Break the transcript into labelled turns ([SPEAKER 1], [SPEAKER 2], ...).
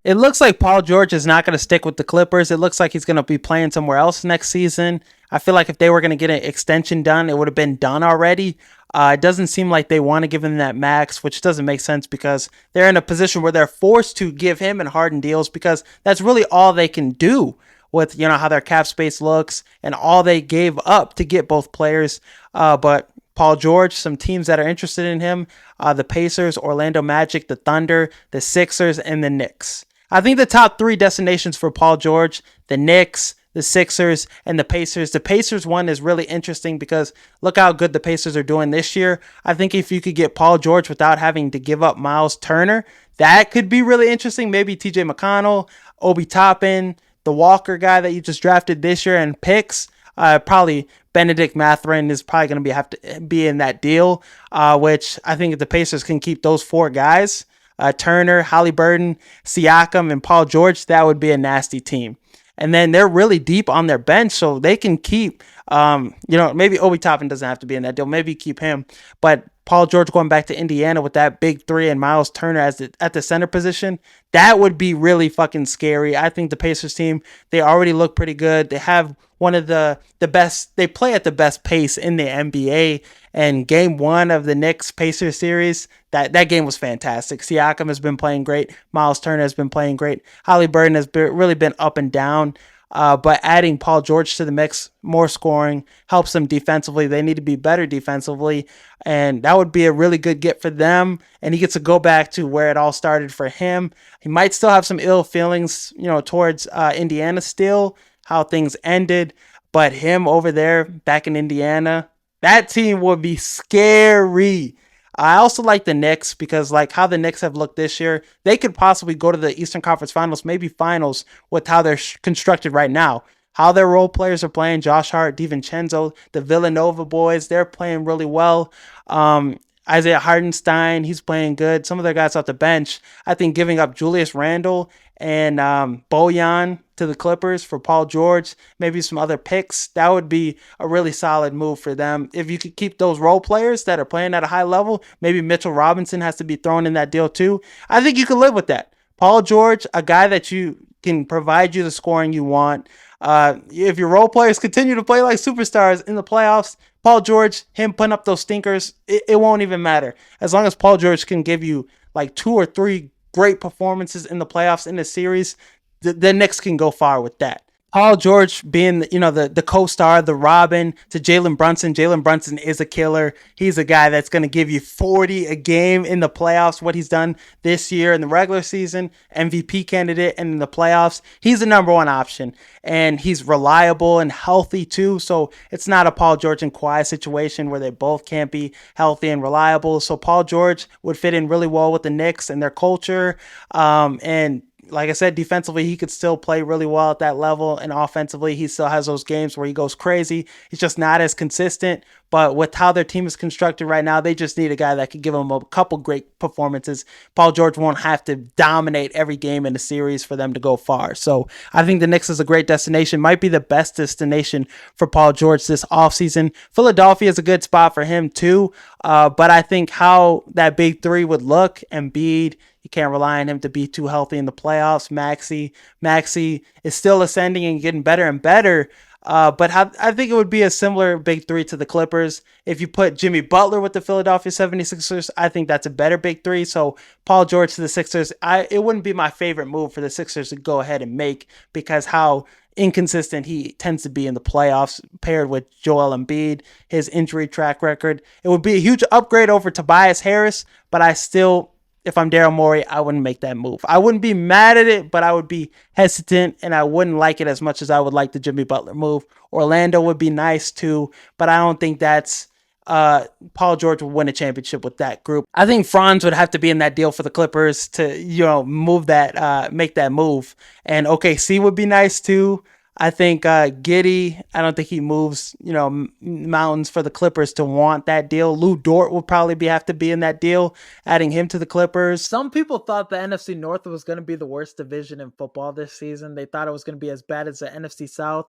[SPEAKER 1] It looks like Paul George is not going to stick with the Clippers. It looks like he's going to be playing somewhere else next season. I feel like if they were going to get an extension done, it would have been done already. It doesn't seem like they want to give him that max, which doesn't make sense because they're in a position where they're forced to give him and Harden deals because that's really all they can do with how their cap space looks and all they gave up to get both players. But Paul George, some teams that are interested in him, the Pacers, Orlando Magic, the Thunder, the Sixers, and the Knicks. I think the top three destinations for Paul George, the Knicks, the Sixers, and the Pacers. The Pacers one is really interesting because look how good the Pacers are doing this year. I think if you could get Paul George without having to give up Miles Turner, that could be really interesting. Maybe TJ McConnell, Obi Toppin, the Walker guy that you just drafted this year, and picks. Probably Benedict Mathurin is probably going to have to be in that deal, which I think if the Pacers can keep those four guys, Turner, Halliburton, Siakam, and Paul George, that would be a nasty team. And then they're really deep on their bench, so they can keep, maybe Obi Toppin doesn't have to be in that deal. Maybe keep him. But Paul George going back to Indiana with that big three and Miles Turner at the center position, that would be really fucking scary. I think the Pacers team, they already look pretty good. They have one of the best, they play at the best pace in the NBA. And game one of the Knicks Pacers series, that game was fantastic. Siakam has been playing great. Miles Turner has been playing great. Halliburton has really been up and down. But adding Paul George to the mix, more scoring, helps them defensively. They need to be better defensively. And that would be a really good get for them. And he gets to go back to where it all started for him. He might still have some ill feelings, towards Indiana still, how things ended. But him over there back in Indiana, that team would be scary. I also like the Knicks because like how the Knicks have looked this year, they could possibly go to the Eastern Conference Finals, maybe Finals with how they're constructed right now. How their role players are playing, Josh Hart, DiVincenzo, the Villanova boys, they're playing really well. Isaiah Hardenstein, he's playing good. Some of their guys off the bench, I think giving up Julius Randle and Bojan to the Clippers for Paul George, maybe some other picks, that would be a really solid move for them. If you could keep those role players that are playing at a high level, maybe Mitchell Robinson has to be thrown in that deal too. I think you can live with that. Paul George, a guy that you can provide you the scoring you want. If your role players continue to play like superstars in the playoffs, Paul George, him putting up those stinkers, it won't even matter. As long as Paul George can give you like 2 or 3 great performances in the playoffs in the series, the Knicks can go far with that. Paul George being, the co-star, the Robin to Jalen Brunson. Jalen Brunson is a killer. He's a guy that's going to give you 40 a game in the playoffs, what he's done this year in the regular season, MVP candidate, and in the playoffs. He's the number one option, and he's reliable and healthy too. So it's not a Paul George and Kawhi situation where they both can't be healthy and reliable. So Paul George would fit in really well with the Knicks and their culture. And like I said, defensively, he could still play really well at that level. And offensively, he still has those games where he goes crazy. He's just not as consistent. But with how their team is constructed right now, they just need a guy that could give them a couple great performances. Paul George won't have to dominate every game in the series for them to go far. So I think the Knicks is a great destination. Might be the best destination for Paul George this offseason. Philadelphia is a good spot for him too. But I think how that big three would look, Embiid, you can't rely on him to be too healthy in the playoffs. Maxey is still ascending and getting better and better. But I think it would be a similar big three to the Clippers. If you put Jimmy Butler with the Philadelphia 76ers, I think that's a better big three. So Paul George to the Sixers, it wouldn't be my favorite move for the Sixers to go ahead and make because how inconsistent he tends to be in the playoffs paired with Joel Embiid, his injury track record. It would be a huge upgrade over Tobias Harris, but if I'm Daryl Morey, I wouldn't make that move. I wouldn't be mad at it, but I would be hesitant and I wouldn't like it as much as I would like the Jimmy Butler move. Orlando would be nice too, but I don't think that's Paul George would win a championship with that group. I think Franz would have to be in that deal for the Clippers to, move that, make that move. And OKC would be nice too. I think Giddey, I don't think he moves, mountains for the Clippers to want that deal. Lou Dort will probably have to be in that deal, adding him to the Clippers. Some people thought the NFC North was going to be the worst division in football this season. They thought it was going to be as bad as the NFC South.